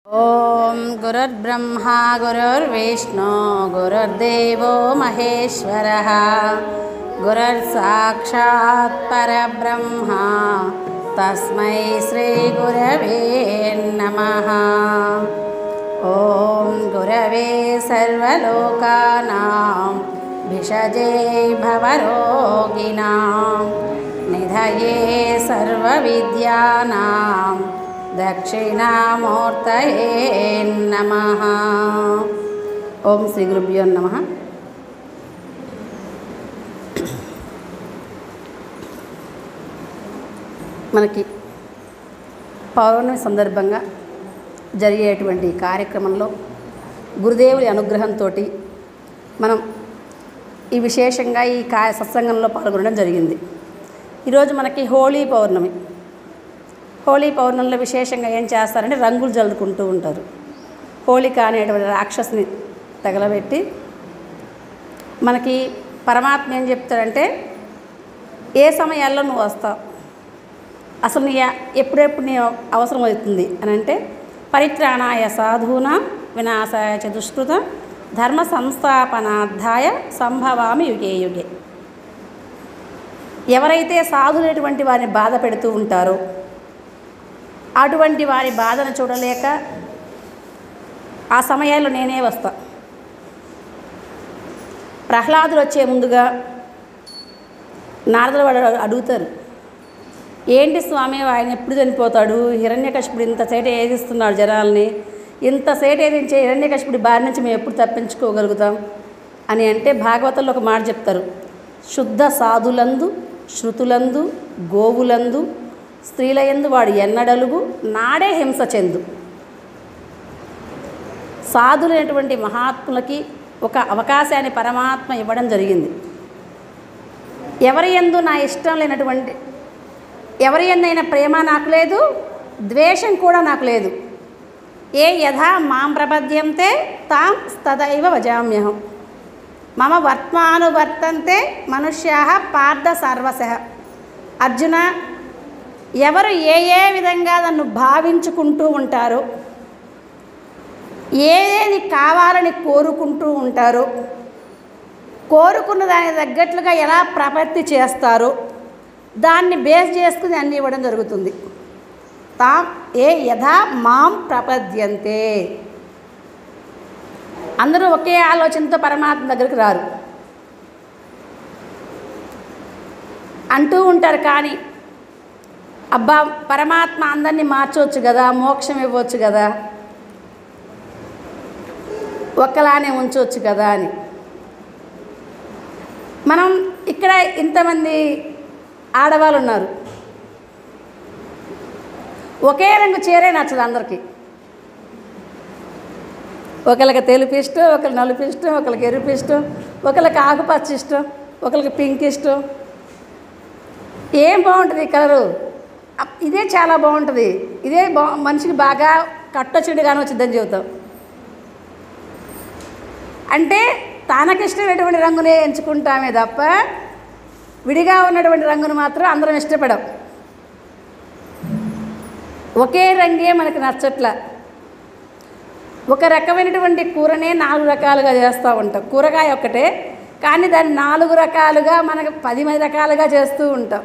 ओम गुरुर्ब्रह्मा गुरुर्विष्णु गुरुर्देवो महेश्वरः गुरुर्साक्षात् परब्रह्मा तस्मै श्री गुरवे नमः। ओम गुरवे सर्वलोकानां भिषजे भवरोगिणां निधये सर्वविद्यानां दक्षिणामूर्तये नमः। ओम श्री गुरुभ्यो नमः। మనకి పౌర్ణమి సందర్భంగా జరిగేటువంటి కార్యక్రమంలో గురుదేవుని అనుగ్రహంతో మనం ఈ విశేషంగా ఈ సత్సంగంలో పాల్గొనడం జరిగింది. ఈరోజు మనకి హోళీ పౌర్ణమి. హోళీ పౌర్ణమిలో విశేషంగా ఏం చేస్తారంటే రంగులు జల్లుకుంటూ ఉంటారు. హోళిక అనేటువంటి రాక్షసుని తగలబెట్టి మనకి పరమాత్మ ఏం చెప్తాడంటే ఏ సమయాల్లో నువ్వు వస్తావు, అసలు నీ ఎప్పుడెప్పుడు నీ అవసరం అవుతుంది అని అంటే పరిత్రాణాయ సాధూనాం వినాశాయ చ దుష్కృతం ధర్మ సంస్థాపనార్థాయ సంభవామి యుగే యుగే. ఎవరైతే సాధులైనటువంటి వారిని బాధ పెడుతూ ఉంటారో అటువంటి వారి బాధను చూడలేక ఆ సమయాల్లో నేనే వస్తా. ప్రహ్లాదులు వచ్చే ముందుగా నారదులు వాడు అడుగుతారు, ఏంటి స్వామి ఆయన ఎప్పుడు చనిపోతాడు, హిరణ్యకశిపుడు ఇంత సేట ఏదిస్తున్నాడు జనాల్ని, ఇంత సేట ఏదించే హిరణ్యకశిపుడి బారి నుంచి మేము ఎప్పుడు తప్పించుకోగలుగుతాం అని అంటే భాగవతంలో ఒక మాట చెప్తారు, శుద్ధ సాధులందు శృతులందు గోవులందు స్త్రీలయందు వాడు ఎన్నడలుగు నాడే హింస చెందు. సాధులైనటువంటి మహాత్ములకి ఒక అవకాశాన్ని పరమాత్మ ఇవ్వడం జరిగింది. ఎవరి యందు నా ఇష్టం లేనటువంటి ఎవరి యందైనా ప్రేమ నాకు లేదు, ద్వేషం కూడా నాకు లేదు. ఏ యథా మాం ప్రపద్యంతే తాం తదైవ వజామ్యహం మమ వర్త్మానువర్తంతే మనుష్యాః పార్థ సర్వశః. అర్జున, ఎవరు ఏ ఏ విధంగా నన్ను భావించుకుంటూ ఉంటారో, ఏదేది కావాలని కోరుకుంటూ ఉంటారో, కోరుకున్న దానికి తగ్గట్లుగా ఎలా ప్రపత్తి చేస్తారో దాన్ని బేస్ చేసుకుని అన్నీ ఇవ్వడం జరుగుతుంది. తాం ఏ యథా మాం ప్రపద్యంతే. అందరూ ఒకే ఆలోచనతో పరమాత్మ దగ్గరికి రారు అంటూ ఉంటారు. కానీ అబ్బా పరమాత్మ అందరినీ మార్చవచ్చు కదా, మోక్షం ఇవ్వచ్చు కదా, ఒక్కలానే ఉంచవచ్చు కదా అని. మనం ఇక్కడ ఇంతమంది ఆడవాళ్ళు ఉన్నారు, ఒకే రంగు చీరే నచ్చదు అందరికీ. ఒకరికి తెలుపు ఇష్టం, ఒకరికి నలుపు ఇష్టం, ఒకరికి ఎరుపు ఇష్టం, ఒకరికి ఆకుపచ్చ ఇష్టం, ఒకరికి పింక్ ఇష్టం. ఏం బాగుంటుంది ఈ కలరు, ఇదే చాలా బాగుంటుంది, ఇదే మనిషికి బాగా కట్టొచ్చిడిగానే వచ్చిందని చెబుతాం. అంటే తనకిష్టమైనటువంటి రంగునే ఎంచుకుంటామే తప్ప విడిగా ఉన్నటువంటి రంగును మాత్రం అందరం ఇష్టపడం. ఒకే రంగే మనకు నచ్చట్ల. ఒక రకమైనటువంటి కూరనే 4 రకాలుగా చేస్తూ ఉంటాం. కూరగాయ ఒక్కటే కానీ దాన్ని 4 రకాలుగా మనకు 10 రకాలుగా చేస్తూ ఉంటాం.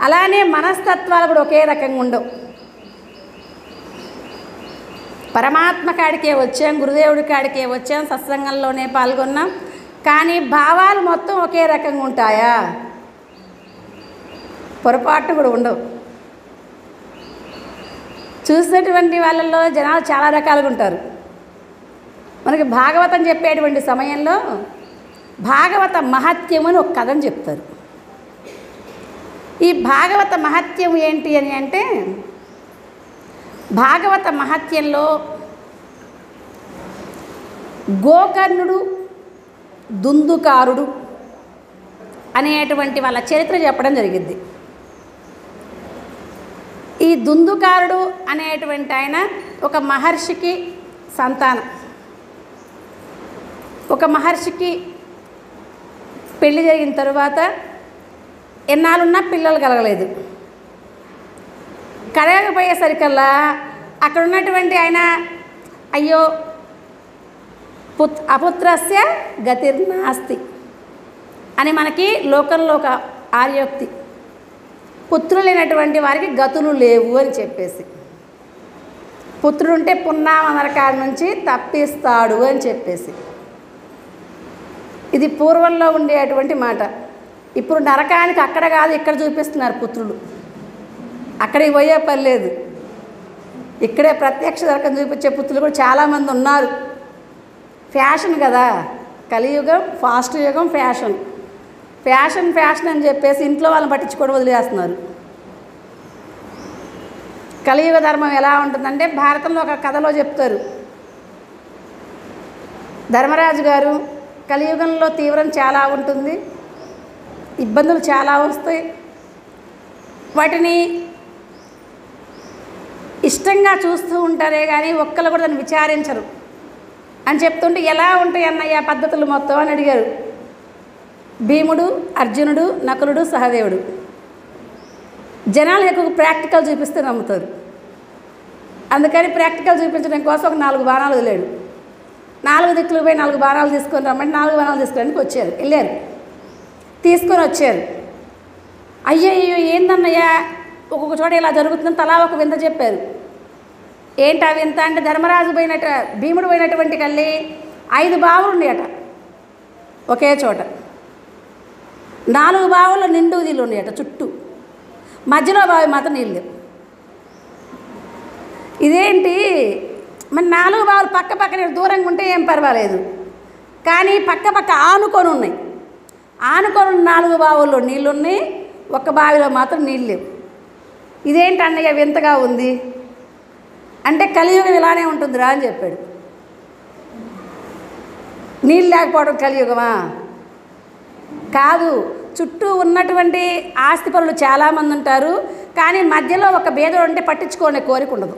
అలానే మనస్తత్వాలు కూడా ఒకే రకంగా ఉండవు. పరమాత్మ కాడికే వచ్చాం, గురుదేవుడి కాడికే వచ్చాం, సత్సంగంలోనే పాల్గొన్నాం, కానీ భావాలు మొత్తం ఒకే రకంగా ఉంటాయా? పొరపాటు కూడా ఉండవు. చూసినటువంటి వాళ్ళల్లో జనాలు చాలా రకాలుగా ఉంటారు. మనకి భాగవతం చెప్పేటువంటి సమయంలో భాగవత మహత్యం అని ఒక కథను చెప్తారు. ఈ భాగవత మహత్యం ఏంటి అని అంటే, భాగవత మహత్యంలో గోకర్ణుడు దుందుకారుడు అనేటువంటి వాళ్ళ చరిత్ర చెప్పడం జరిగింది. ఈ దుందుకారుడు అనేటువంటి ఆయన ఒక మహర్షికి సంతానం. ఒక మహర్షికి పెళ్లి జరిగిన తరువాత ఎన్నాళ్ళున్నా పిల్లలు కలగలేదు. కలగకపోయేసరికల్లా అక్కడ ఉన్నటువంటి ఆయన అయ్యో అపుత్రస్య గతిర్నాస్తి అని మనకి లోకంలో ఒక ఆర్యోక్తి, పుత్రులు లేనటువంటి వారికి గతులు లేవు అని చెప్పేసి, పుత్రుడుంటే పున్నామ నరకాడి నుంచి తప్పిస్తాడు అని చెప్పేసి, ఇది పూర్వంలో ఉండేటువంటి మాట. ఇప్పుడు నరకానికి అక్కడ కాదు ఇక్కడ చూపిస్తున్నారు పుత్రులు, అక్కడికి పోయే పని లేదు, ఇక్కడే ప్రత్యక్ష నరకం చూపించే పుత్రులు కూడా చాలామంది ఉన్నారు. ఫ్యాషన్ కదా, కలియుగం ఫాస్ట్ యుగం, ఫ్యాషన్ ఫ్యాషన్ ఫ్యాషన్ అని చెప్పేసి ఇంట్లో వాళ్ళని పట్టించుకోవడం వదిలేస్తున్నారు. కలియుగ ధర్మం ఎలా ఉంటుందంటే భారతంలో ఒక కథలో చెప్తారు, ధర్మరాజు గారు కలియుగంలో తీవ్రం చాలా ఉంటుంది, ఇబ్బందులు చాలా వస్తాయి, వాటిని ఇష్టంగా చూస్తూ ఉంటారే కానీ ఒక్కళ్ళు కూడా దాన్ని విచారించరు అని చెప్తుంటే ఎలా ఉంటాయి అన్నయ్య పద్ధతులు మొత్తం అని అడిగారు. భీముడు, అర్జునుడు, నకులుడు, సహదేవుడు. జనాలు ఎక్కువ ప్రాక్టికల్ చూపిస్తే నమ్ముతారు, అందుకని ప్రాక్టికల్ చూపించడం కోసం ఒక 4 బాణాలు వదిలేడు. 4 దిక్కులు పోయి 4 బాణాలు తీసుకొని రమ్మంటే 4 బాణాలు తీసుకోవడానికి వచ్చారు, వెళ్ళారు, తీసుకొని వచ్చారు. అయ్యో ఏందన్నయ్యా ఒక్కొక్క చోట ఇలా జరుగుతుందని తలా ఒక వింత చెప్పారు. ఏంటి ఆ వింత అంటే ధర్మరాజు భీముడు పోయినటువంటి కళ్ళి 5 బావులు ఉన్నాయట ఒకే చోట, 4 బావుల్లో నిండు నీళ్ళు ఉన్నాయట చుట్టూ, మధ్యలో బావి మాత్రం నీళ్ళు. ఇదేంటి మరి 4 బావులు పక్క పక్కన దూరంగా ఉంటే ఏం పర్వాలేదు, కానీ పక్క పక్క ఆనుకొని ఉన్నాయి, ఆనుకొని 4 బావుల్లో నీళ్ళు ఉన్నాయి, ఒక్క బావిలో మాత్రం నీళ్ళు లేవు. ఇదేంటి అన్నయ్య వింతగా ఉంది అంటే కలియుగం ఇలానే ఉంటుందిరా అని చెప్పాడు. నీళ్ళు లేకపోవడం కలియుగమా? కాదు, చుట్టూ ఉన్నటువంటి ఆస్తిపరులు చాలామంది ఉంటారు, కానీ మధ్యలో ఒక భేదం ఉంటే పట్టించుకునే కోరిక ఉండదు,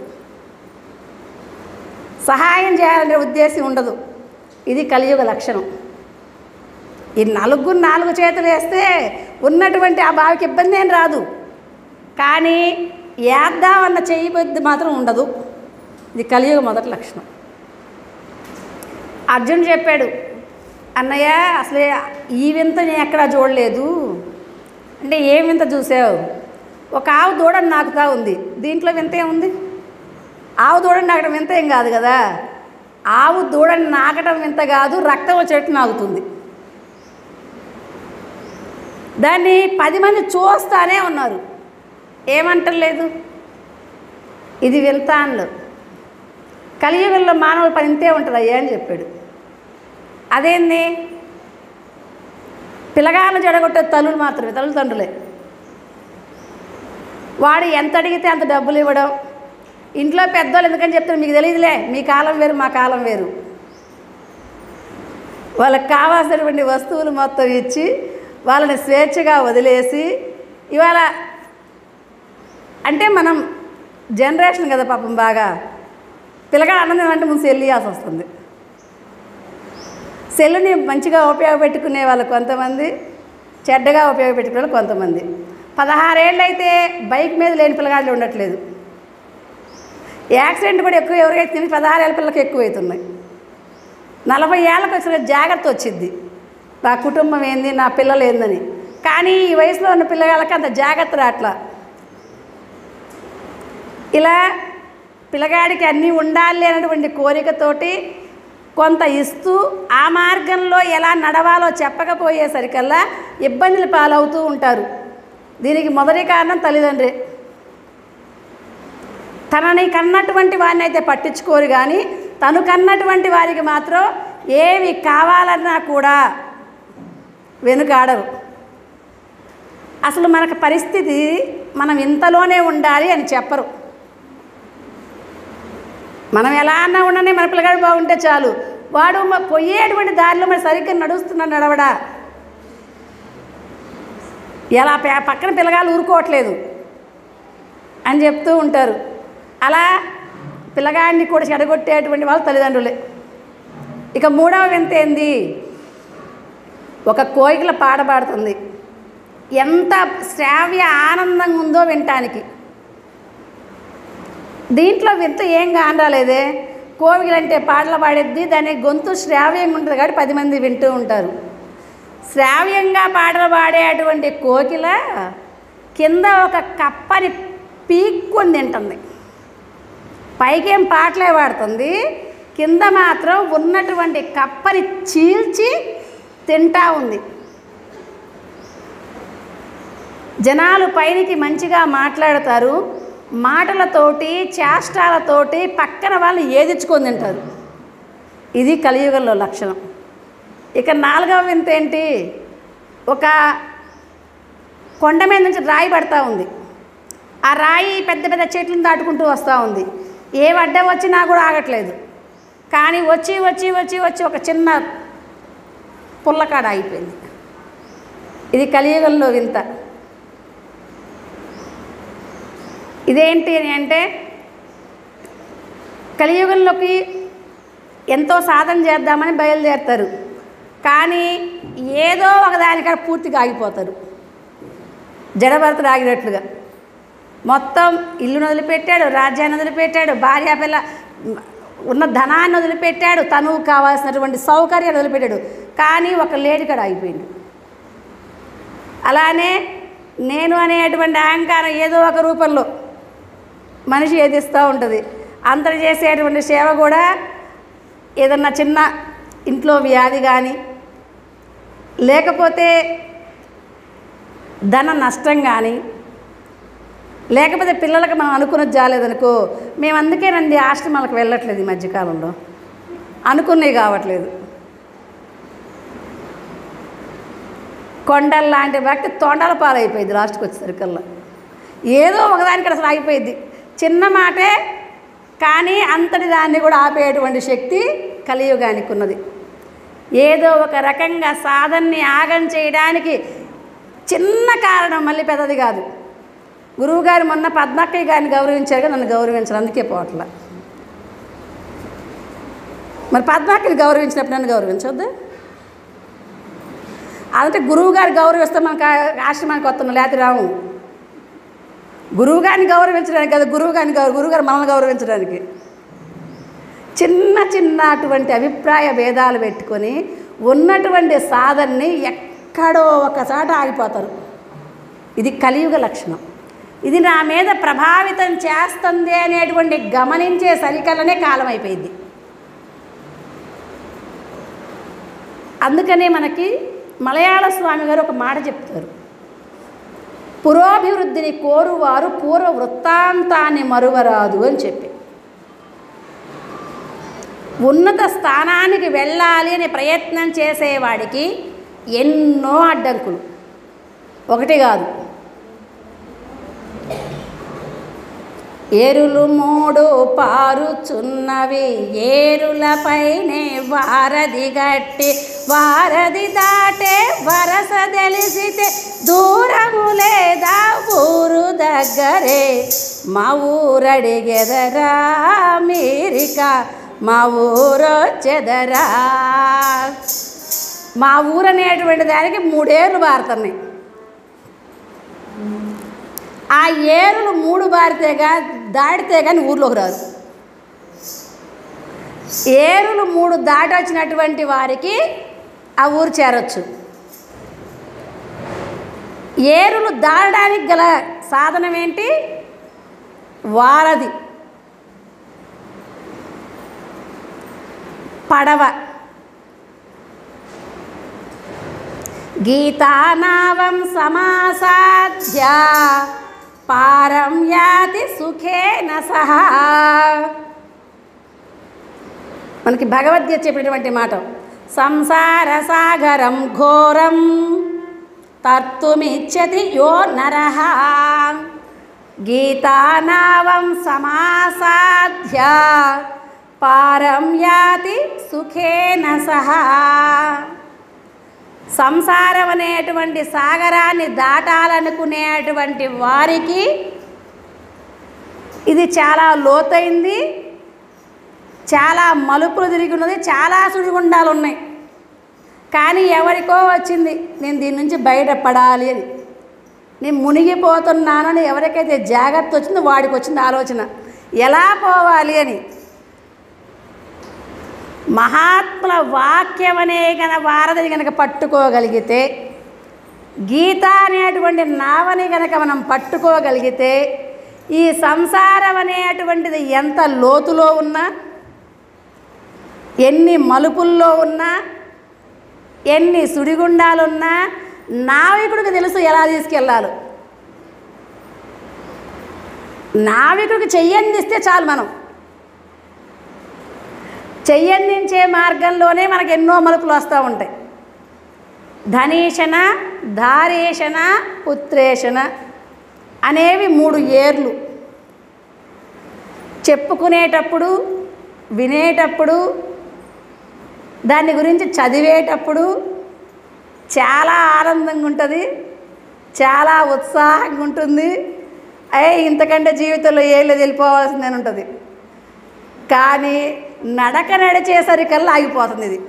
సహాయం చేయాలనే ఉద్దేశం ఉండదు. ఇది కలియుగ లక్షణం. ఈ 4 చేతులు వేస్తే ఉన్నటువంటి ఆ బావికి ఇబ్బంది ఏం రాదు, కానీ ఏద్దామన్న చెయ్యి మాత్రం ఉండదు. ఇది కలియుగ మొదటి లక్షణం. అర్జునుడు చెప్పాడు, అన్నయ్య అసలే ఈ వింత నేను ఎక్కడా చూడలేదు అంటే ఏం వింత చూసావు? ఒక ఆవు దూడని నాకుతా ఉంది, దీంట్లో వింత ఏముంది? ఆవు దూడని నాకడం వింత ఏం కాదు కదా, ఆవు దూడని నాకడం వింత కాదు, రక్తం వచ్చేట్టు నాగుతుంది. దాన్ని 10 మంది చూస్తానే ఉన్నారు, ఏమంటలేదు. ఇది వింత అనలు. కలియుగంలో మానవుల పని ఇంతే ఉంటుంది అయ్యా అని చెప్పాడు. అదేంది? పిల్లగాళ్ళు జడగొట్టే తల్లులు మాత్రమే, తల్లిదండ్రులే. వాడు ఎంత అడిగితే అంత డబ్బులు ఇవ్వడం. ఇంట్లో పెద్దోళ్ళు ఎందుకని చెప్తారు, మీకు తెలియదులే, మీ కాలం వేరు మా కాలం వేరు. వాళ్ళకి కావాల్సినటువంటి వస్తువులు మొత్తం ఇచ్చి వాళ్ళని స్వేచ్ఛగా వదిలేసి, ఇవాళ అంటే మనం జనరేషన్ కదా పాపం, బాగా పిల్లగాడు అన్నం అంటే ముందు సెల్ ఇవ్వాల్సి వస్తుంది. సెల్లుని మంచిగా ఉపయోగపెట్టుకునే వాళ్ళు కొంతమంది, చెడ్డగా ఉపయోగపెట్టుకునే వాళ్ళు కొంతమంది. 16 ఏళ్ళు అయితే బైక్ మీద లేని పిల్లగాళ్ళు ఉండట్లేదు. యాక్సిడెంట్ కూడా ఎక్కువ ఎవరికైతే తిని 16 ఏళ్ళ పిల్లలకి ఎక్కువ అవుతున్నాయి. 40 ఏళ్ళకి వచ్చిన జాగ్రత్త వచ్చింది, నా కుటుంబం ఏంది, నా పిల్లలు ఏందని. కానీ ఈ వయసులో ఉన్న పిల్లగాళ్ళకి అంత జాగ్రత్త రాట్లా. ఇలా పిల్లగాడికి అన్నీ ఉండాలి అనేటువంటి కోరికతోటి కొంత ఇస్తూ ఆ మార్గంలో ఎలా నడవాలో చెప్పకపోయేసరికల్లా ఇబ్బందులు పాలవుతూ ఉంటారు. దీనికి మొదటి కారణం తల్లిదండ్రి. తనని కన్నటువంటి వారిని అయితే పట్టించుకోరు, కానీ తను కన్నటువంటి వారికి మాత్రం ఏవి కావాలన్నా కూడా వెనుకాడరు. అసలు మనకు పరిస్థితి మనం ఇంతలోనే ఉండాలి అని చెప్పరు. మనం ఎలా అన్నా ఉండని మన పిల్లగాడు బాగుంటే చాలు, వాడు పోయేటువంటి దారిలో మరి సరిగ్గా నడుస్తున్నాడు, నడవడా ఎలా పక్కన పిల్లగాళ్ళు ఊరుకోవట్లేదు అని చెప్తూ ఉంటారు. అలా పిల్లగాడిని కూడా చెడగొట్టేటువంటి వాళ్ళు తల్లిదండ్రులే. ఇక 3వ వింత ఏంది? ఒక కోయిల పాట పాడుతుంది, ఎంత శ్రావ్య ఆనందంగా ఉందో వినటానికి. దీంట్లో వింత ఏం కానరాలేదే. కోవిలంటే పాటలు పాడేది, దాని గొంతు శ్రావ్యంగా ఉంటుంది కాబట్టి 10 మంది వింటూ ఉంటారు. శ్రావ్యంగా పాటలు పాడేటువంటి కోకిల కింద ఒక కప్పని పీక్కొని తింటుంది. పైకేం పాటలే పాడుతుంది, కింద మాత్రం ఉన్నటువంటి కప్పని చీల్చి తింటా ఉంది. జనాలు పైనికి మంచిగా మాట్లాడతారు, మాటలతోటి చేష్టాలతోటి పక్కన వాళ్ళు ఏదించుకొని తింటారు. ఇది కలియుగంలో లక్షణం. ఇక 4వ వింత ఏంటి? ఒక కొండ మీద నుంచి రాయి పడతా ఉంది. ఆ రాయి పెద్ద పెద్ద చెట్లను దాటుకుంటూ వస్తూ ఉంది. ఏ అడ్డం వచ్చినా కూడా ఆగట్లేదు. కానీ వచ్చి వచ్చి వచ్చి వచ్చి ఒక చిన్న పుల్లకాడ ఆగిపోయింది. ఇది కలియుగంలో వింత. ఇదేంటి అని అంటే, కలియుగంలోకి ఎంతో సాధన చేద్దామని బయలుదేరుతారు, కానీ ఏదో ఒకదానికాడ పూర్తిగా ఆగిపోతారు. జడభరతుడు ఆగినట్లుగా మొత్తం ఇల్లును వదిలిపెట్టాడు, రాజ్యాన్ని వదిలిపెట్టాడు, భార్య పిల్ల ఉన్న ధనాన్ని వదిలిపెట్టాడు, తనువు కావాల్సినటువంటి సౌకర్యాలు వదిలిపెట్టాడు, కానీ ఒక లేడికాడ ఆగిపోయింది. అలానే నేను అనేటువంటి అహంకారం ఏదో ఒక రూపంలో మనిషి ఏదిస్తూ ఉంటుంది. అంతటి చేసేటువంటి సేవ కూడా ఏదన్నా చిన్న ఇంట్లో వ్యాధి కానీ, లేకపోతే ధన నష్టం కానీ, లేకపోతే పిల్లలకు మనం అనుకున్నది జాలేదనుకో, మేము అందుకేనండి ఆశ్రమాలకు వెళ్ళట్లేదు ఈ మధ్యకాలంలో, అనుకున్నవి కావట్లేదు. కొండలు లాంటి భక్తి తొండల పాలైపోయింది. లాస్ట్కి వచ్చేసరికల్లా ఏదో ఒకదానికి అసలు ఆగిపోయింది. చిన్న మాటే కానీ అంతటి దాన్ని కూడా ఆపేటువంటి శక్తి కలియుగానికి ఉన్నది. ఏదో ఒక రకంగా సాధనని ఆగం చేయడానికి చిన్న కారణం, మళ్ళీ పెద్దది కాదు. గురువుగారు మొన్న పద్మక్కయ్య గారిని గౌరవించారుగా, నన్ను గౌరవించారు, అందుకే పోవట్ల. మరి పద్మక్కని గౌరవించినప్పుడు నన్ను గౌరవించవద్దు. అంటే గురువుగారు గౌరవిస్తే మనకు ఆశ్రమానికి వస్తున్నాం, లేకపోతే రాము. గురువుగారిని గౌరవించడానికి కదా, గురువుగారు మనల్ని గౌరవించడానికి. చిన్న చిన్న అటువంటి అభిప్రాయ భేదాలు పెట్టుకొని ఉన్నటువంటి సాధనని ఎక్కడో ఒకసాట ఆగిపోతారు. ఇది కలియుగ లక్షణం. ఇది నా మీద ప్రభావితం చేస్తుంది అనేటువంటి గమనించే సరికల్లనే కాలం అయిపోయింది. అందుకనే మనకి మలయాళ స్వామి గారు ఒక మాట చెప్తారు, పురోభివృద్ధిని కోరువారు పూర్వ వృత్తాంతాన్ని మరువరాదు అని చెప్పి. ఉన్నత స్థానానికి వెళ్ళాలి అనే ప్రయత్నం చేసేవాడికి ఎన్నో అడ్డంకులు, ఒకటి కాదు. ఏరులు 3 పారుచున్నవి, ఏరులపైనే వారధి గట్టి, వారధి దాటే వరస తెలిసితే దూరము లేదా ఊరు దగ్గరే, మా ఊరడిగెదరా మీరిక మా ఊరొచ్చెదరా. మా ఊరు అనేటువంటి దానికి 3 ఏర్లు పారుతున్నాయి. ఆ ఏరులు 3 దాటితే కానీ ఊర్లోకి రారు. ఏరులు 3 దాటి వచ్చినటువంటి వారికి ఆ ఊరు చేరొచ్చు. ఏరులు దాటడానికి గల సాధనం ఏంటి? వారధి, పడవ. గీతానావం సమాసాధ్య పారం యాతి సుఖేన సహా. మనకి భగవద్గీత చెప్పినటువంటి మాట, సంసార సాగరం ఘోరం తర్తుమిచ్చతి యో నరః, గీతానావం సమాసాధ్య పారం యాతి సుఖేన సహా. సంసారం అనేటువంటి సాగరాన్ని దాటాలనుకునేటువంటి వారికి ఇది చాలా లోతైంది, చాలా మలుపులు తిరిగి ఉన్నది, చాలా సుడిగుండాలు ఉన్నాయి. కానీ ఎవరికో వచ్చింది నేను దీని నుంచి బయటపడాలి అని, నేను మునిగిపోతున్నానని ఎవరికైతే జాగ్రత్త వచ్చిందో వాడికి వచ్చింది ఆలోచన. ఎలా పోవాలి అని. మహాత్ముల వాక్యం అనే వారధిని కనుక పట్టుకోగలిగితే, గీత అనేటువంటి నావని కనుక మనం పట్టుకోగలిగితే, ఈ సంసారం అనేటువంటిది ఎంత లోతులో ఉన్నా, ఎన్ని మలుపుల్లో ఉన్నా, ఎన్ని సుడిగుండాలున్నా నావికుడికి తెలుసు ఎలా తీసుకెళ్ళాలి. నావికుడికి చెయ్యందిస్తే చాలు. మనం చెయ్యందించే మార్గంలోనే మనకు ఎన్నో మలుపులు వస్తూ ఉంటాయి. ధనేశన, ధారేశన, పుత్రేశన అనేవి 3 ఏర్లు. చెప్పుకునేటప్పుడు, వినేటప్పుడు, దాని గురించి చదివేటప్పుడు చాలా ఆనందంగా ఉంటుంది, చాలా ఉత్సాహంగా ఉంటుంది. ఇంతకంటే జీవితంలో ఏం లేదు, వెళ్ళిపోవాల్సిందని ఉంటుంది. కానీ నడక నడిచేసరికల్లా ఆగిపోతుంది. ఇది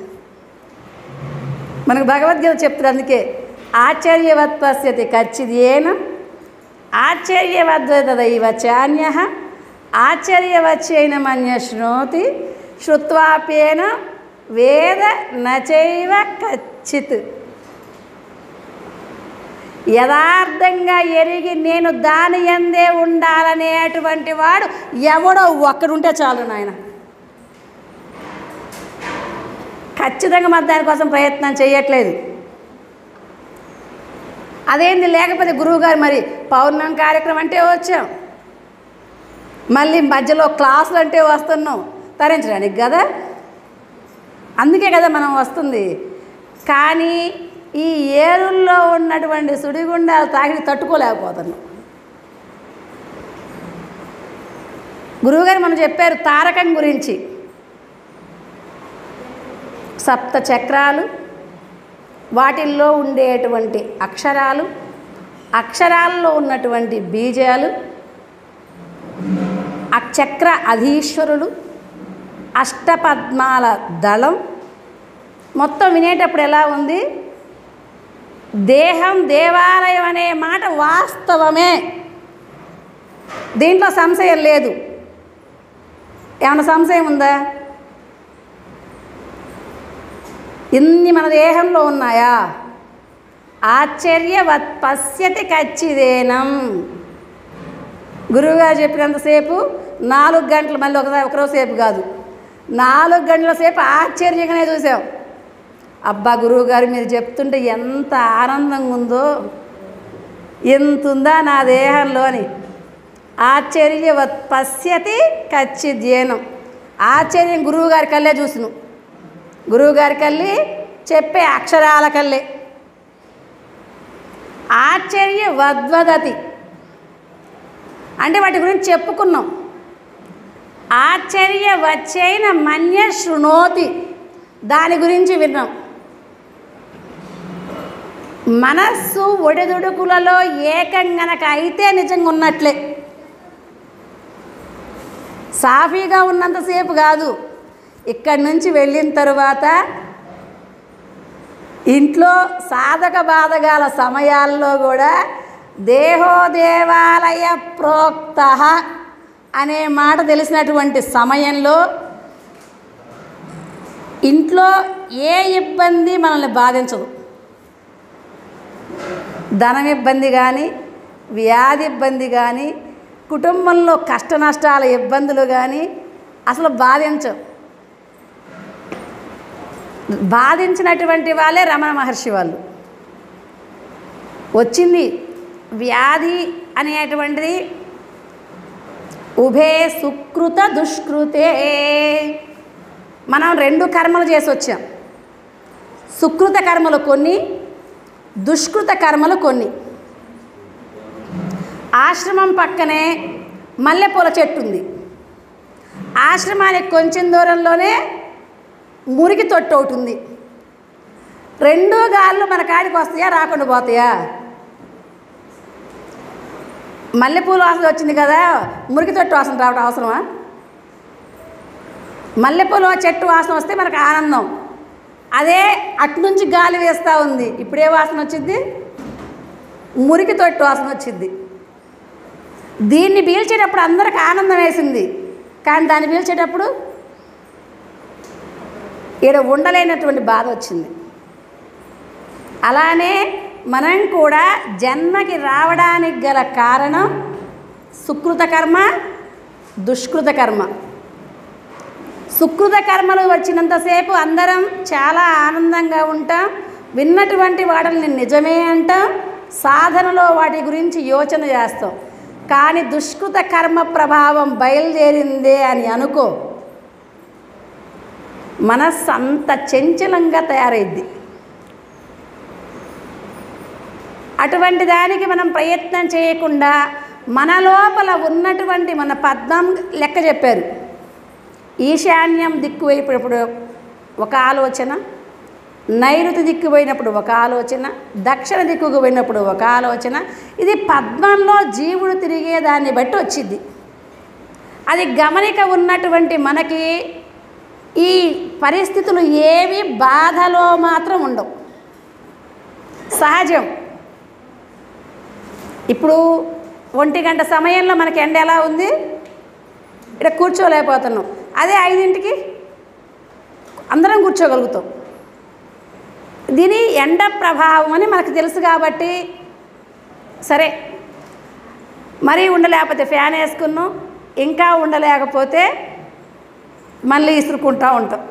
మనకు భగవద్గీత చెప్తుంది. అందుకే ఆశ్చర్యవత్ పశ్యతి కచ్చిదేన ఆశ్చర్యవద్వదైవ చాన్యః ఆశ్చర్యవచ్చైన మన్య శృణోతి శ్రుత్వాప్యేన వేద నచైవ కచ్చిత్. యథార్థంగా ఎరిగి నేను దాని యందే ఉండాలనేటువంటి వాడు ఎవడో ఒక్కడుంటే చాలు నాయన. ఖచ్చితంగా మరి దానికోసం ప్రయత్నం చేయట్లేదు. అదేంది లేకపోతే గురువుగారు మరి పౌర్ణమి కార్యక్రమం అంటే వచ్చాం, మళ్ళీ మధ్యలో క్లాసులు అంటే వస్తున్నాం తరించడానికి కదా, అందుకే కదా మనం వస్తుంది. కానీ ఈ ఏరుల్లో ఉన్నటువంటి సుడిగుండాలు తాకిడి తట్టుకోలేకపోతున్నాం. గురువుగారు మనం చెప్పారు తారకం గురించి. 7 చక్రాలు, వాటిల్లో ఉండేటువంటి అక్షరాలు, అక్షరాల్లో ఉన్నటువంటి బీజాలు, చక్ర అధీశ్వరులు, అష్టపద్మాల దళం. మొత్తం వినేటప్పుడు ఎలా ఉంది? దేహం దేవాలయం అనే మాట వాస్తవమే, దీంట్లో సంశయం లేదు. ఏమైనా సంశయం ఉందా? ఇన్ని మన దేహంలో ఉన్నాయా? ఆశ్చర్యవత్ పశ్యతి కచ్చిదేనం. గురువుగారు చెప్పినంతసేపు 4 గంటలు, మళ్ళీ ఒకరోజు సేపు కాదు, 4 గంటల సేపు ఆశ్చర్యంగానే చూసాం. అబ్బా గురువుగారు మీరు చెప్తుంటే ఎంత ఆనందంగా ఉందో, ఎంత ఉందా నా దేహంలోని. ఆశ్చర్యవత్ పశ్యతి కచ్చిదేనం. ఆశ్చర్యం గురువుగారి కల్లే చూసును, గురువుగారి కల్లి చెప్పే అక్షరాల కల్లే. ఆశ్చర్యవద్వదతి అంటే వాటి గురించి చెప్పుకున్నాం. ఆశ్చర్యవచ్చైన మన్య శృణోతి, దాని గురించి విన్నాం. మనస్సు ఒడిదుడుకులలో ఏకం గనక అయితే నిజంగా ఉన్నట్లే. సాఫీగా ఉన్నంతసేపు కాదు, ఇక్కడి నుంచి వెళ్ళిన తరువాత ఇంట్లో సాధక బాధకాల సమయాల్లో కూడా దేహో దేవాలయ ప్రోక్త అనే మాట తెలిసినటువంటి సమయంలో ఇంట్లో ఏ ఇబ్బంది మనల్ని బాధించదు. ధనం ఇబ్బంది కానీ, వ్యాధి ఇబ్బంది కానీ, కుటుంబంలో కష్ట నష్టాల ఇబ్బందులు కానీ అసలు బాధించవు. బాధించినటువంటి వాళ్ళే రమణ మహర్షి వాళ్ళు. వచ్చింది వ్యాధి అనేటువంటిది ఉభే సుకృత దుష్కృతే. మనం 2 కర్మలు చేసి వచ్చాం. సుకృత కర్మలు కొన్ని, దుష్కృత కర్మలు కొన్ని. ఆశ్రమం పక్కనే మల్లెపూల చెట్టు ఉంది. ఆశ్రమానికి కొంచెం దూరంలోనే మురికి తొట్టు ఒకటి ఉంది. 2 గాళ్ళు మన కాడికి వస్తాయా, రాకుండా పోతాయా? మల్లెపూల వాసన వచ్చింది కదా, మురికి తొట్టు వాసన రావడం అవసరమా? మల్లెపూల చెట్టు వాసన వస్తే మనకు ఆనందం. అదే అటునుంచి గాలి వేస్తూ ఉంది, ఇప్పుడే వాసన వచ్చింది, మురికి తొట్టు వాసన వచ్చింది. దీన్ని పీల్చేటప్పుడు అందరికి ఆనందం వేసింది, కానీ దాన్ని పీల్చేటప్పుడు ఈడ ఉండలేనటువంటి బాధ వచ్చింది. అలానే మనం కూడా జన్మకి రావడానికి గల కారణం సుకృత కర్మ, దుష్కృత కర్మ. సుకృత కర్మలు వచ్చినంతసేపు అందరం చాలా ఆనందంగా ఉంటాం, విన్నటువంటి వాటిని నిజమే అంటాం, సాధనలో వాటి గురించి యోచన చేస్తాం. కానీ దుష్కృత కర్మ ప్రభావం బయలుదేరిందే అని అనుకో, మనస్సు అంత చంచలంగా తయారైద్ది. అటువంటి దానికి మనం ప్రయత్నం చేయకుండా మన లోపల ఉన్నటువంటి మన పద్మం లెక్క చెప్పారు. ఈశాన్యం దిక్కు వైపునప్పుడు ఒక ఆలోచన, నైరుతి దిక్కు పోయినప్పుడు ఒక ఆలోచన, దక్షిణ దిక్కుకు పోయినప్పుడు ఒక ఆలోచన. ఇది పద్మంలో జీవుడు తిరిగే దాన్ని బట్టి వచ్చింది. అది గమనిక ఉన్నటువంటి మనకి ఈ పరిస్థితులు ఏవి బాధలో మాత్రం ఉండవు, సహజం. ఇప్పుడు 1 గంట సమయంలో మనకి ఎండ ఎలా ఉంది, ఇక్కడ కూర్చోలేకపోతున్నాం. అదే 5ంటికి అందరం కూర్చోగలుగుతాం. దీని ఎండ ప్రభావం అని మనకు తెలుసు కాబట్టి సరే, మరీ ఉండలేకపోతే ఫ్యాన్ వేసుకున్నాం, ఇంకా ఉండలేకపోతే మళ్ళీ ఇసురుకుంటూ ఉంటాం,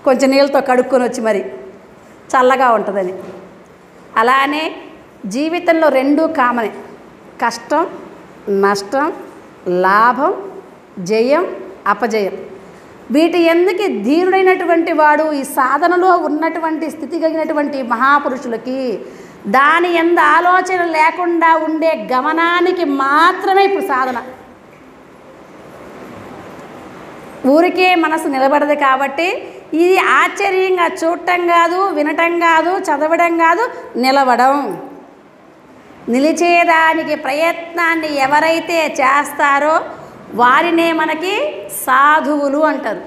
కొంచెం నీళ్ళతో కడుక్కొని వచ్చి మరి చల్లగా ఉంటుందని. అలానే జీవితంలో 2 కామనే, కష్టం నష్టం, లాభం జయం అపజయం. వీటి ఎందుకు ధీరుడైనటువంటి వాడు ఈ సాధనలో ఉన్నటువంటి స్థితి కలిగినటువంటి మహాపురుషులకి దాని ఎందు ఆలోచన లేకుండా ఉండే గమనానికి మాత్రమే ఇప్పుడు సాధన. ఊరికే మనసు నిలబడదు కాబట్టి ఇది ఆశ్చర్యంగా చూడటం కాదు, వినటం కాదు, చదవడం కాదు, నిలవడం. నిలిచేదానికి ప్రయత్నాన్ని ఎవరైతే చేస్తారో వారినే మనకి సాధువులు అంటారు.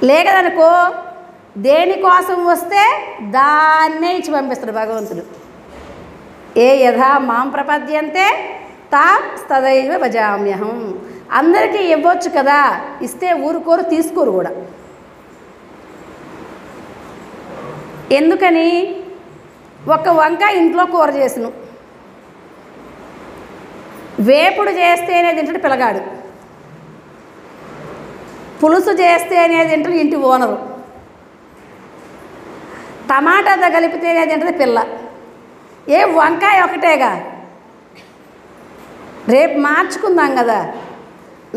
లేకదనుకో దేనికోసం వస్తే దాన్నే ఇచ్చి పంపిస్తాడు భగవంతుడు. ఏ యథా మాం ప్రపద్యంతే తాం తదైవ భజామ్యహం. అందరికీ ఇవ్వచ్చు కదా, ఇస్తే ఊరుకోరు, తీసుకోరు కూడా. ఎందుకని? ఒక వంకాయ ఇంట్లో కూర చేసును, వేపుడు చేస్తేనే తింటాడు పిల్లగాడు, పులుసు చేస్తేనే తింటాడు ఇంటి ఓనరు, టమాటాతో కలిపితేనే తింటుంది పిల్ల. ఏ వంకాయ ఒకటేగా, రేపు మార్చుకుందాం కదా.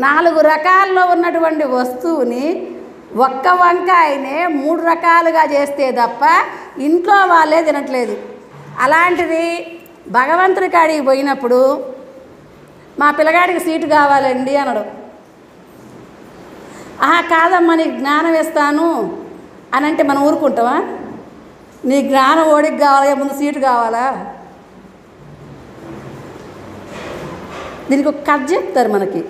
4 రకాల్లో ఉన్నటువంటి వస్తువుని ఒక్క వంకాయనే 3 రకాలుగా చేస్తే తప్ప ఇంట్లో వాళ్ళే తినట్లేదు. అలాంటిది భగవంతుడి కాడికి పోయినప్పుడు మా పిల్లగాడికి సీటు కావాలండి అనడు. కాదమ్మా నీకు జ్ఞానం ఇస్తాను అని అంటే మనం ఊరుకుంటామా? నీ జ్ఞానం ఓడికి కావాలా, ముందు సీటు కావాలా? దీనికి ఒక కథ చెప్తారు మనకి.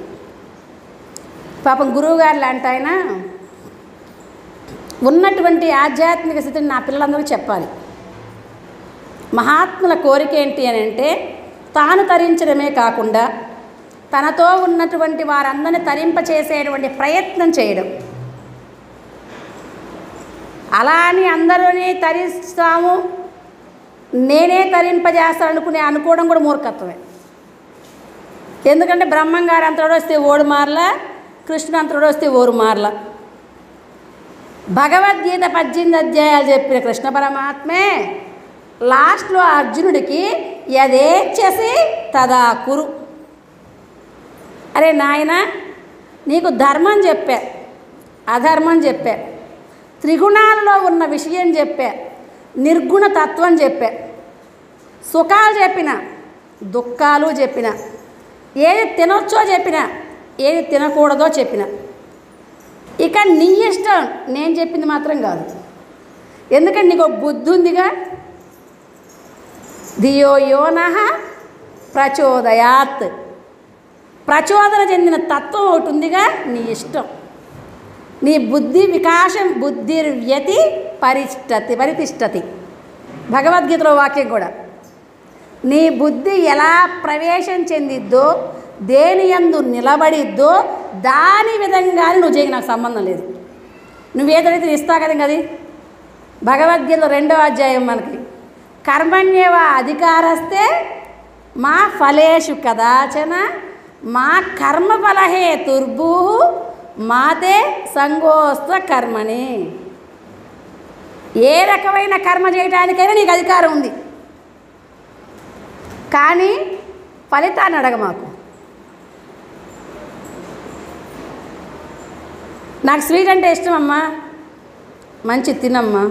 పాపం గురువుగారు లాంటి ఆయన ఉన్నటువంటి ఆధ్యాత్మిక స్థితిని నా పిల్లలందరికీ చెప్పాలి. మహాత్ముల కోరిక ఏంటి అని అంటే తాను తరించడమే కాకుండా తనతో ఉన్నటువంటి వారందరినీ తరింపచేసేటువంటి ప్రయత్నం చేయడం. అలా అని అందరూని తరిస్తాము, నేనే తరింపజేస్తాను అనుకోవడం కూడా మూర్ఖత్వమే. ఎందుకంటే బ్రహ్మంగారు అంతడు వస్తే ఓడు మారలా, కృష్ణ అంతడు వస్తే ఓరు మారలా. భగవద్గీత 18 అధ్యాయాలు చెప్పిన కృష్ణ పరమాత్మే లాస్ట్లో అర్జునుడికి యదేచ్ఛసి తదా కురు. అరే నాయన, నీకు ధర్మం చెప్పా, అధర్మం చెప్పా, త్రిగుణాలలో ఉన్న విషయం చెప్పా, నిర్గుణ తత్వం చెప్పా, సుఖాలు చెప్పిన, దుఃఖాలు చెప్పిన, ఏది తినొచ్చో చెప్పిన, ఏది తినకూడదో చెప్పిన. ఇక నీ ఇష్టం, నేను చెప్పింది మాత్రం కాదు. ఎందుకంటే నీకు బుద్ధి ఉందిగా. ధియో యోనః ప్రచోదయాత్, ప్రచోదన చెందిన తత్వం ఒకటి ఉందిగా, నీ ఇష్టం. నీ బుద్ధి వికాసం బుద్ధిర్వ్యతి పరితిష్టతి. భగవద్గీతలో వాక్యం కూడా నీ బుద్ధి ఎలా ప్రవేశం చెందిద్దో, దేని యందు నిలబడిద్దో దాని విధంగానే నువ్వు చేయి, నాకు సంబంధం లేదు. నువ్వేదైతే ఇస్తా కదా అది భగవద్గీతలో 2వ అధ్యాయం మనకి కర్మణ్యేవ అధికారస్తే మా ఫలేషు కదాచన మా కర్మఫలహేతుర్భూ మాతే సంగోస్త కర్మని. ఏ రకమైన కర్మ చేయడానికైనా నీకు అధికారం ఉంది, కానీ ఫలితాన్ని అడగ మాకు. నాకు స్వీట్ అంటే ఇష్టం అమ్మా, మంచి తినమ్మా.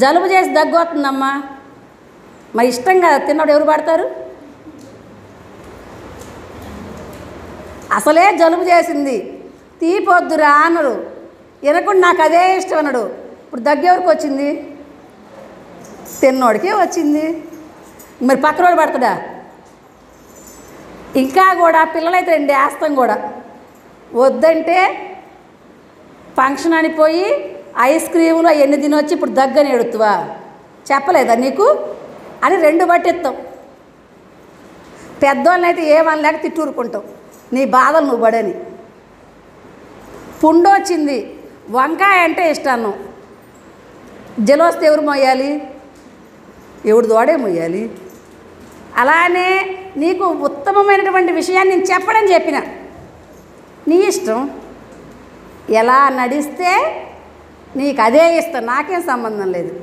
జలుబు చేసి దగ్గు వస్తుందమ్మా, మరి ఇష్టం కదా, తిన్నప్పుడు ఎవరు పడతారు? అసలే జలుబు చేసింది, తీపొద్దురా అన్నారు, వినకుండా నాకు అదే ఇష్టం అన్నాడు. ఇప్పుడు దగ్గు ఎవరికి వచ్చింది? తిన్నోడికే వచ్చింది, మరి పక్కనోడు పడతాడా? ఇంకా కూడా పిల్లలైతే 2 వేస్తాం కూడా, వద్దంటే ఫంక్షన్ అనిపోయి ఐస్ క్రీములు అవన్నీ తినొచ్చి ఇప్పుడు దగ్గని ఎడుతువా, చెప్పలేదా నీకు అని 2 పట్టిస్తాం. పెద్దోళ్ళనైతే ఏమనలేక తిట్టూరుకుంటాం, నీ బాధలు నువ్వు పడని. పుండు వచ్చింది, వంకాయ అంటే ఇష్టాను, జలొస్తే ఎవరు మొయ్యాలి? ఎవడు దోడే మొయ్యాలి. అలానే నీకు ఉత్తమమైనటువంటి విషయాన్ని నేను చెప్పిన నీ ఇష్టం, ఎలా నడిస్తే నీకు అదే ఇష్టం, నాకేం సంబంధం లేదు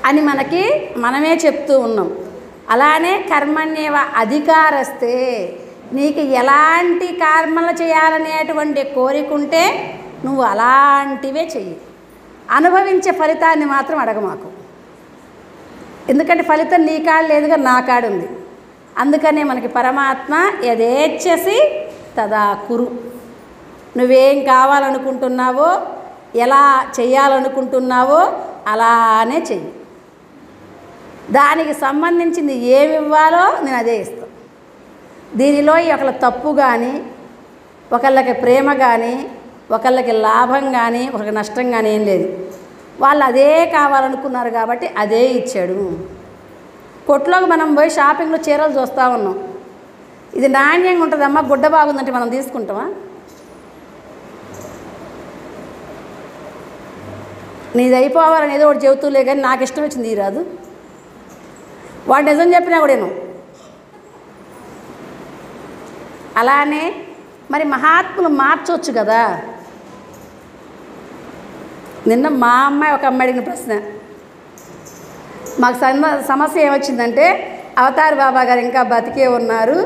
అని మనమే చెప్తూ ఉన్నాం. అలానే కర్మణ్యేవ అధికారస్తే, నీకు ఎలాంటి కర్మలు చేయాలనేటువంటి కోరిక ఉంటే నువ్వు అలాంటివే చెయ్యి, అనుభవించే ఫలితాన్ని మాత్రం అడగమాకు. ఎందుకంటే ఫలితం నీ కాడ లేదుగా, నా కాడ ఉంది. అందుకనే మనకి పరమాత్మ యదేచ్ఛసి తదా కురు. నువ్వేం కావాలనుకుంటున్నావో, ఎలా చేయాలనుకుంటున్నావో అలానే చెయ్యి. దానికి సంబంధించింది ఏమి ఇవ్వాలో నేను అదే ఇస్తాను. దీనిలో ఒకళ్ళ తప్పు కానీ, ఒకళ్ళకి ప్రేమ కానీ, ఒకళ్ళకి లాభం కానీ, ఒకరికి నష్టం కానీ ఏం లేదు. వాళ్ళు అదే కావాలనుకున్నారు కాబట్టి అదే ఇచ్చాడు. కొట్లోకి మనం పోయి షాపింగ్లో చీరలు చూస్తూ ఉన్నాం, ఇది నాణ్యంగా ఉంటుందమ్మా, గుడ్డ బాగుందంటే మనం తీసుకుంటామా? నీది అయిపోవాలని ఏదో ఒకటి చెబుతూలే కానీ నాకు ఇష్టం వచ్చింది ఈ రాదు. వాడు నిజం చెప్పినా కూడా నేను. అలానే మరి మహాత్ములు మార్చవచ్చు కదా. నిన్న మా అమ్మాయి ఒక అమ్మాయి అడిగిన ప్రశ్న, మాకు సమస్య ఏమొచ్చిందంటే అవతార్ బాబా గారు ఇంకా బతికే ఉన్నారు,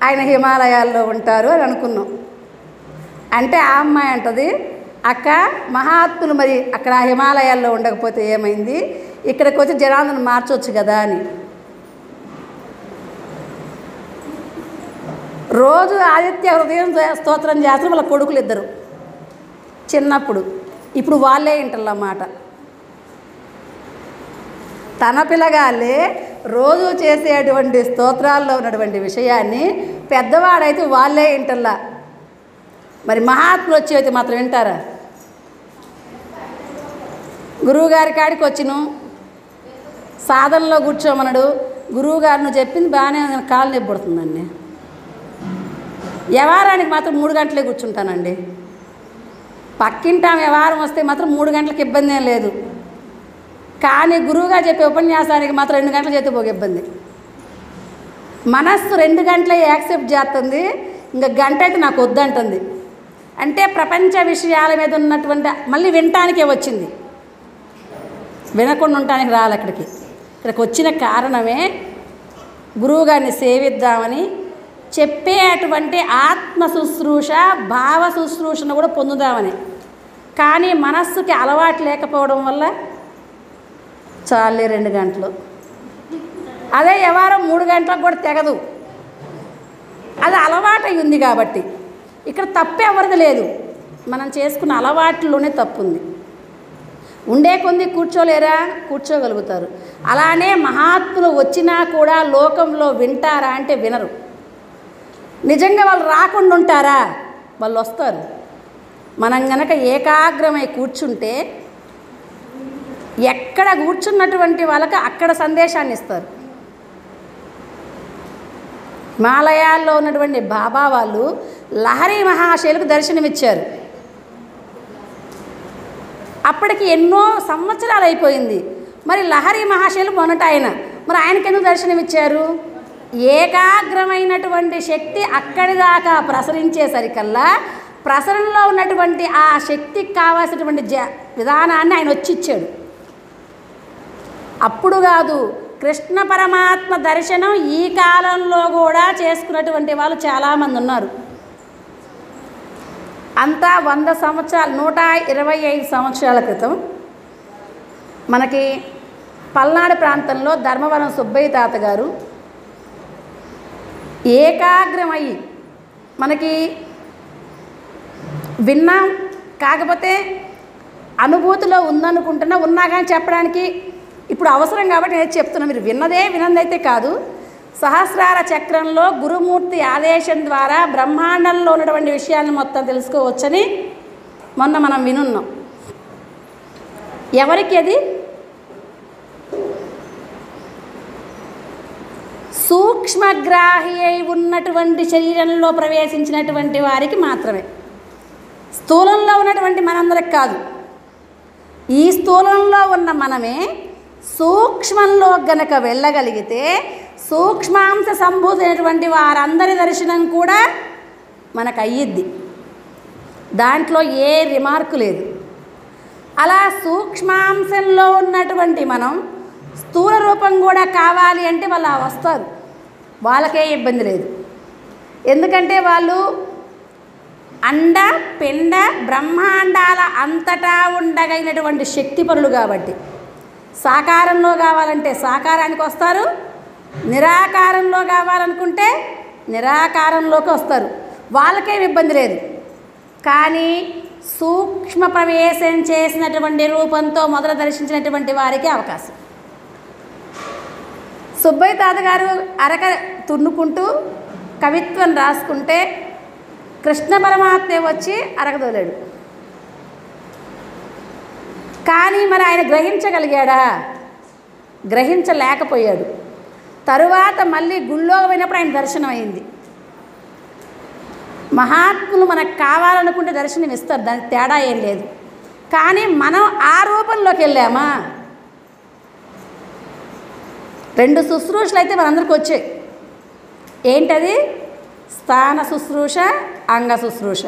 ఆయన హిమాలయాల్లో ఉంటారు అని అనుకున్నాం. అంటే ఆ అమ్మాయి అంటది, అక్క మహాత్ములు మరి అక్కడ హిమాలయాల్లో ఉండకపోతే ఏమైంది, ఇక్కడికి వచ్చి జనాలను మార్చవచ్చు కదా అని. రోజు ఆదిత్య హృదయం స్తోత్రం చేస్తారు వాళ్ళ కొడుకులు 2 చిన్నప్పుడు. ఇప్పుడు వాళ్ళే ఇంటర్లన్నమాట. తన పిల్లగాళ్ళే రోజు చేసేటువంటి స్తోత్రాల్లో ఉన్నటువంటి విషయాన్ని పెద్దవాడైతే వాళ్ళే ఇంటర్లా. మరి మహాత్ములు వచ్చి అయితే మాత్రం వింటారా? గురువుగారి కాడికి వచ్చిను, సాధనలో కూర్చోమన్నాడు, గురువుగారు నువ్వు చెప్పింది బాగానే ఉంది, కాలు నొప్పి పుడుతుందండి. వ్యవహారానికి మాత్రం 3 గంటలే కూర్చుంటానండి. పక్కింటాం వ్యవహారం వస్తే మాత్రం 3 గంటలకు ఇబ్బంది ఏం లేదు, కానీ గురువుగా చెప్పే ఉపన్యాసానికి మాత్రం 2 గంటలు చేస్తే పోగే ఇబ్బంది. మనస్సు 2 గంటలే యాక్సెప్ట్ చేస్తుంది, ఇంకా గంట అయితే నాకు వద్దంటుంది. అంటే ప్రపంచ విషయాల మీద ఉన్నటువంటి మళ్ళీ వినటానికే వచ్చింది, వినకుండా ఉండటానికి రాలి. ఇక్కడికి వచ్చిన కారణమే గురువుగారిని సేవిద్దామని, చెప్పేటువంటి ఆత్మ శుశ్రూష భావ శుశ్రూషను కూడా పొందుదామని. కానీ మనస్సుకి అలవాటు లేకపోవడం వల్ల చాలే 2 గంటలు, అదే వ్యవహారం 3 గంటలకు కూడా తెగదు. అది అలవాటు ఉంది కాబట్టి ఇక్కడ తప్పు ఎవరిది లేదు, మనం చేసుకున్న అలవాట్లోనే తప్పు ఉంది. ఉండే కొంది కూర్చోలేరా, కూర్చోగలుగుతారు. అలానే మహాత్ములు వచ్చినా కూడా లోకంలో వింటారా అంటే వినరు. నిజంగా వాళ్ళు రాకుండా ఉంటారా? వాళ్ళు వస్తారు. మనం గనక ఏకాగ్రమై కూర్చుంటే ఎక్కడ కూర్చున్నటువంటి వాళ్ళకి అక్కడ సందేశాన్ని ఇస్తారు. హిమాలయాల్లో ఉన్నటువంటి బాబా వాళ్ళు లహరి మహాశయులకు దర్శనమిచ్చారు. అప్పటికి ఎన్నో సంవత్సరాలు అయిపోయింది. మరి లహరి మహాశయులు మొన్నట మరి ఆయనకి ఎందుకు దర్శనమిచ్చారు? ఏకాగ్రమైనటువంటి శక్తి అక్కడి దాకా ప్రసరించేసరికల్లా ప్రసరణలో ఉన్నటువంటి ఆ శక్తికి కావాల్సినటువంటి విధానాన్ని ఆయన వచ్చి ఇచ్చాడు. అప్పుడు కాదు, కృష్ణ పరమాత్మ దర్శనం ఈ కాలంలో కూడా చేసుకున్నటువంటి వాళ్ళు చాలామంది ఉన్నారు. అంతా 100 సంవత్సరాలు 125 సంవత్సరాల క్రితం మనకి పల్నాడు ప్రాంతంలో ధర్మవరం సుబ్బయ్య తాత గారు ఏకాగ్రమయ్యి మనకి విన్నాం, కాకపోతే అనుభూతిలో ఉందనుకుంటున్నా, ఉన్నా కానీ చెప్పడానికి ఇప్పుడు అవసరం కాబట్టి నేను చెప్తున్నా. మీరు విన్నదైతే కాదు. సహస్రార చక్రంలో గురుమూర్తి ఆదేశం ద్వారా బ్రహ్మాండంలో ఉన్నటువంటి విషయాన్ని మొత్తం తెలుసుకోవచ్చని మొన్న మనం వినున్నాం. ఎవరికి అది? సూక్ష్మగ్రాహి అయి ఉన్నటువంటి శరీరంలో ప్రవేశించినటువంటి వారికి మాత్రమే. స్థూలంలో ఉన్నటువంటి మనందరికి కాదు. ఈ స్థూలంలో ఉన్న మనమే సూక్ష్మంలో గనక వెళ్ళగలిగితే సూక్ష్మాంశ సంభూతమైనటువంటి వారందరి దర్శనం కూడా మనకు అయ్యిద్ది. దాంట్లో ఏ రిమార్కు లేదు. అలా సూక్ష్మాంశంలో ఉన్నటువంటి మనం స్థూల రూపం కూడా కావాలి అంటే వాళ్ళు వస్తారు, వాళ్ళకే ఇబ్బంది లేదు. ఎందుకంటే వాళ్ళు అండ పిండ బ్రహ్మాండాల అంతటా ఉండగలిగినటువంటి శక్తిపరులు కాబట్టి సాకారంలో కావాలంటే సాకారానికి వస్తారు, నిరాకారంలో కావాలనుకుంటే నిరాకారంలోకి వస్తారు, వాళ్ళకేం ఇబ్బంది లేదు. కానీ సూక్ష్మ ప్రవేశం చేసినటువంటి రూపంతో మొదలు దర్శించినటువంటి వారికి అవకాశం. సుబ్బయ్య తాత గారు అరక తున్నుకుంటూ కవిత్వం రాసుకుంటే కృష్ణ పరమాత్మ వచ్చి అరగదోలాడు. కానీ మరి ఆయన గ్రహించగలిగాడా? గ్రహించలేకపోయాడు. తరువాత మళ్ళీ గుళ్ళో పోయినప్పుడు ఆయన దర్శనం అయింది. మహాత్ములు మనకు కావాలనుకుంటే దర్శనం ఇస్తారు, దానికి తేడా ఏం లేదు. కానీ మనం ఆ రూపంలోకి వెళ్ళామా? 2 శుశ్రూషలు అయితే మనందరికి వచ్చాయి. ఏంటది? స్థాన శుశ్రూష, అంగ శుశ్రూష.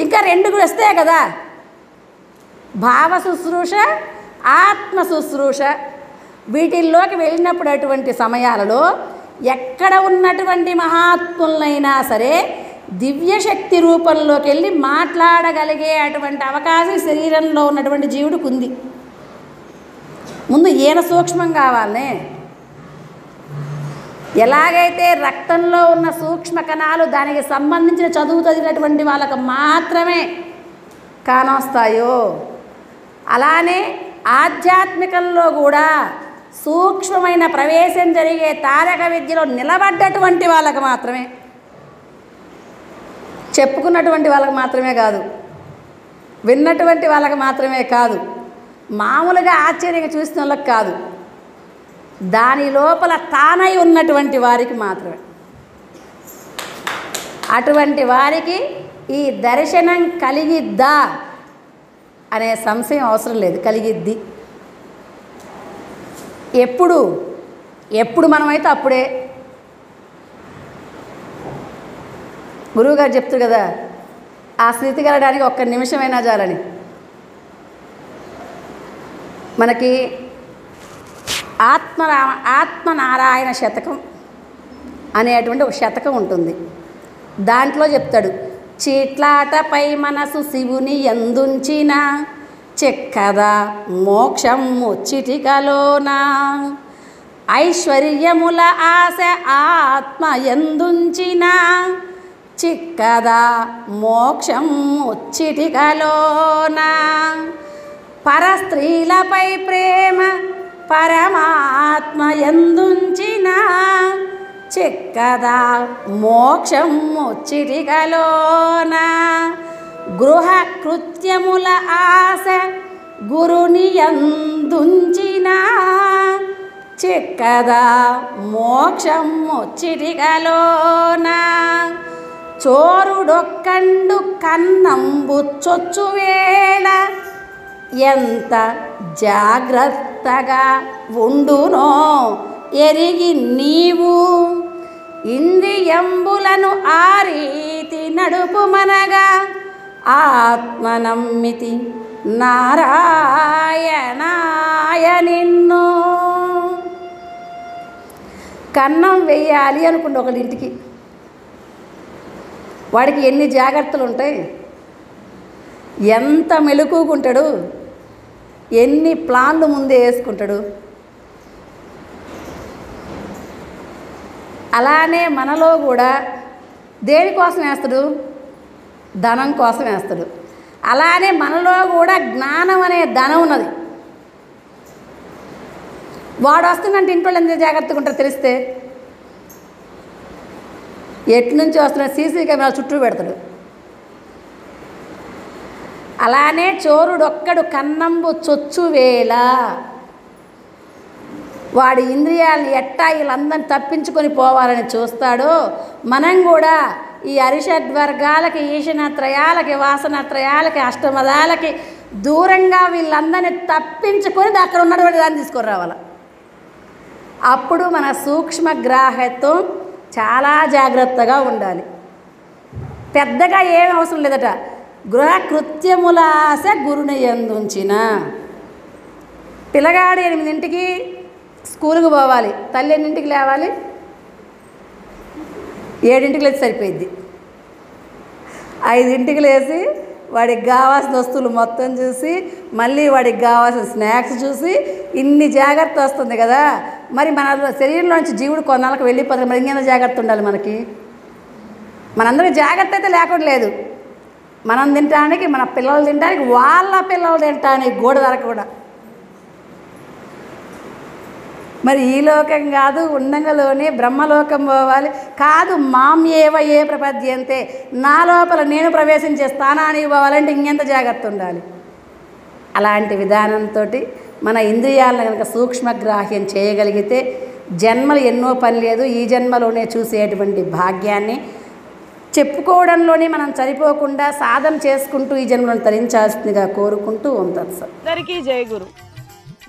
ఇంకా 2 కూడా వస్తాయి కదా, భావ శుశ్రూష, ఆత్మ శుశ్రూష. వీటిల్లోకి వెళ్ళినప్పుడు అటువంటి సమయాలలో ఎక్కడ ఉన్నటువంటి మహాత్ములైనా సరే దివ్యశక్తి రూపంలోకి వెళ్ళి మాట్లాడగలిగే అటువంటి అవకాశం శరీరంలో ఉన్నటువంటి జీవుడికి ఉంది. ముందు ఈయన సూక్ష్మం కావాలనే. ఎలాగైతే రక్తంలో ఉన్న సూక్ష్మ కణాలు దానికి సంబంధించిన చదువు చదివినటువంటి వాళ్ళకు మాత్రమే కానొస్తాయో, అలానే ఆధ్యాత్మికంలో కూడా సూక్ష్మమైన ప్రవేశం జరిగే తారక విద్యలో నిలబడ్డటువంటి వాళ్ళకు మాత్రమే, చెప్పుకున్నటువంటి వాళ్ళకి మాత్రమే కాదు, విన్నటువంటి వాళ్ళకి మాత్రమే కాదు, మామూలుగా ఆశ్చర్యంగా చూసిన వాళ్ళకి కాదు, దాని లోపల తానై ఉన్నటువంటి వారికి మాత్రమే. అటువంటి వారికి ఈ దర్శనం కలిగిద్దా అనే సంశయం అవసరం లేదు, కలిగిద్ది. ఎప్పుడు మనమైతే అప్పుడే. గురువుగారు చెప్తారు కదా, ఆ స్థితి కలగడానికి 1 నిమిషమైనా చాలని. మనకి ఆత్మనారాయణ శతకం అనేటువంటి ఒక శతకం ఉంటుంది. దాంట్లో చెప్తాడు, చీట్లాటపై మనసు శివుని ఎందుంచిన చెక్కదా మోక్షం ముచ్చిటికలోన, ఐశ్వర్యముల ఆశ ఆత్మ ఎందుంచిన చిక్కదా మోక్షం ముచ్చిటికలోన, పరస్త్రీలపై ప్రేమ పరమాత్మ ఎందుంచిన చిక్కదా మోక్షం ముచ్చిటికలోన, గృహ కృత్యముల ఆశ గురుని యందుంచిన చిక్కదా మోక్షము చిటికలోన చోరుడొక్కండు కన్నంబు చొచ్చువేళ ఎంత జాగ్రత్తగా ఉండునో ఎరిగి నీవు ఇంద్రియంబులను ఆ రీతి నడుపుమనగా ఆత్మనమ్మితి నారాయణాయ నిన్ను. కన్నం వెయ్యాలి అనుకుంటే ఒకటి ఇంటికి, వాడికి ఎన్ని జాగ్రత్తలు ఉంటాయి, ఎంత మెలకుకుంటాడు, ఎన్ని ప్లాన్లు ముందే వేసుకుంటాడు. అలానే మనలో కూడా దేనికోసం వేస్తాడు? ధనం కోసం వేస్తాడు. అలానే మనలో కూడా జ్ఞానం అనే ధనం ఉన్నది. వాడు వస్తుందంటే ఇంట్లో ఎంత జాగ్రత్తగా ఉంటారో తెలిస్తే ఎట్నుంచి వస్తున్న సీసీ కెమెరా చుట్టూ పెడతాడు. అలానే చోరుడొక్కడు కన్నంబు చొచ్చువేళ, వాడి ఇంద్రియాలను ఎట్టా వీళ్ళందరినీ తప్పించుకొని పోవాలని చూస్తాడో మనం కూడా ఈ అరిషడ్వర్గాలకి, ఈశనత్రయాలకి, వాసనత్రయాలకి, అష్టమదాలకి దూరంగా వీళ్ళందరినీ తప్పించుకొని అక్కడ ఉన్నటువంటి దాన్ని తీసుకొని రావాలి. అప్పుడు మన సూక్ష్మగ్రాహ్యత్వం చాలా జాగ్రత్తగా ఉండాలి. పెద్దగా ఏం అవసరం లేదట. గృహకృత్యములాస గురుని యందుంచిన. పిల్లగాడు 8ంటికి స్కూల్కి పోవాలి, తల్లి ఎన్నింటికి లేవాలి? 7ంటికి లేచి సరిపోయిద్ది. 5ంటికి లేచి వాడికి కావాల్సిన వస్తువులు మొత్తం చూసి మళ్ళీ వాడికి కావాల్సిన స్నాక్స్ చూసి ఇన్ని జాగ్రత్త వస్తుంది కదా. మరి మన శరీరంలో నుంచి జీవుడు కొన్నాళ్ళకి వెళ్ళిపోతుంది. మరి ఇంకేమైనా జాగ్రత్త ఉండాలి మనకి. మనందరికీ జాగ్రత్త అయితే లేకుండా లేదు. మనం తినడానికి, మన పిల్లలు తినడానికి, వాళ్ళ పిల్లలు తినడానికి గోడ కూడా. మరి ఈ లోకం కాదు, ఉండంగలోనే బ్రహ్మలోకం పోవాలి కాదు. మామ్యేవ ఏ ప్రపద్యంతే, నా లోపల నేను ప్రవేశించే స్థానానికి పోవాలంటే ఇంకెంత జాగ్రత్త ఉండాలి. అలాంటి విధానంతో మన ఇంద్రియాలను కనుక సూక్ష్మగ్రాహ్యం చేయగలిగితే జన్మలు ఎన్నో పని లేదు, ఈ జన్మలోనే చూసేటువంటి భాగ్యాన్ని చెప్పుకోవడంలోనే మనం సరిపోకుండా సాధన చేసుకుంటూ ఈ జన్మలను తరించాల్సిందిగా కోరుకుంటూ ఉంటుంది. అందరికీ జై గురు.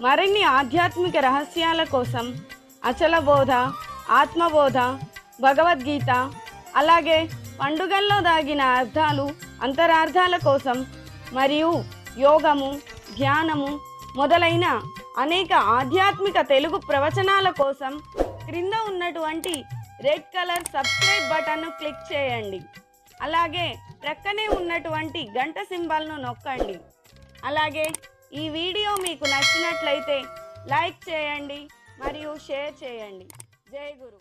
మరిన్ని ఆధ్యాత్మిక రహస్యాల కోసం అచల బోధ, ఆత్మబోధ, భగవద్గీత, అలాగే పండుగల్లో దాగిన అర్థాలు, అంతరార్థాల కోసం మరియు యోగము, ధ్యానము మొదలైన అనేక ఆధ్యాత్మిక తెలుగు ప్రవచనాల కోసం క్రింద ఉన్నటువంటి రెడ్ కలర్ సబ్స్క్రైబ్ బటన్ను క్లిక్ చేయండి. అలాగే ప్రక్కనే ఉన్నటువంటి గంట సింబల్ను నొక్కండి. అలాగే ఈ వీడియో మీకు నచ్చినట్లయితే లైక్ చేయండి మరియు షేర్ చేయండి. జై గురు.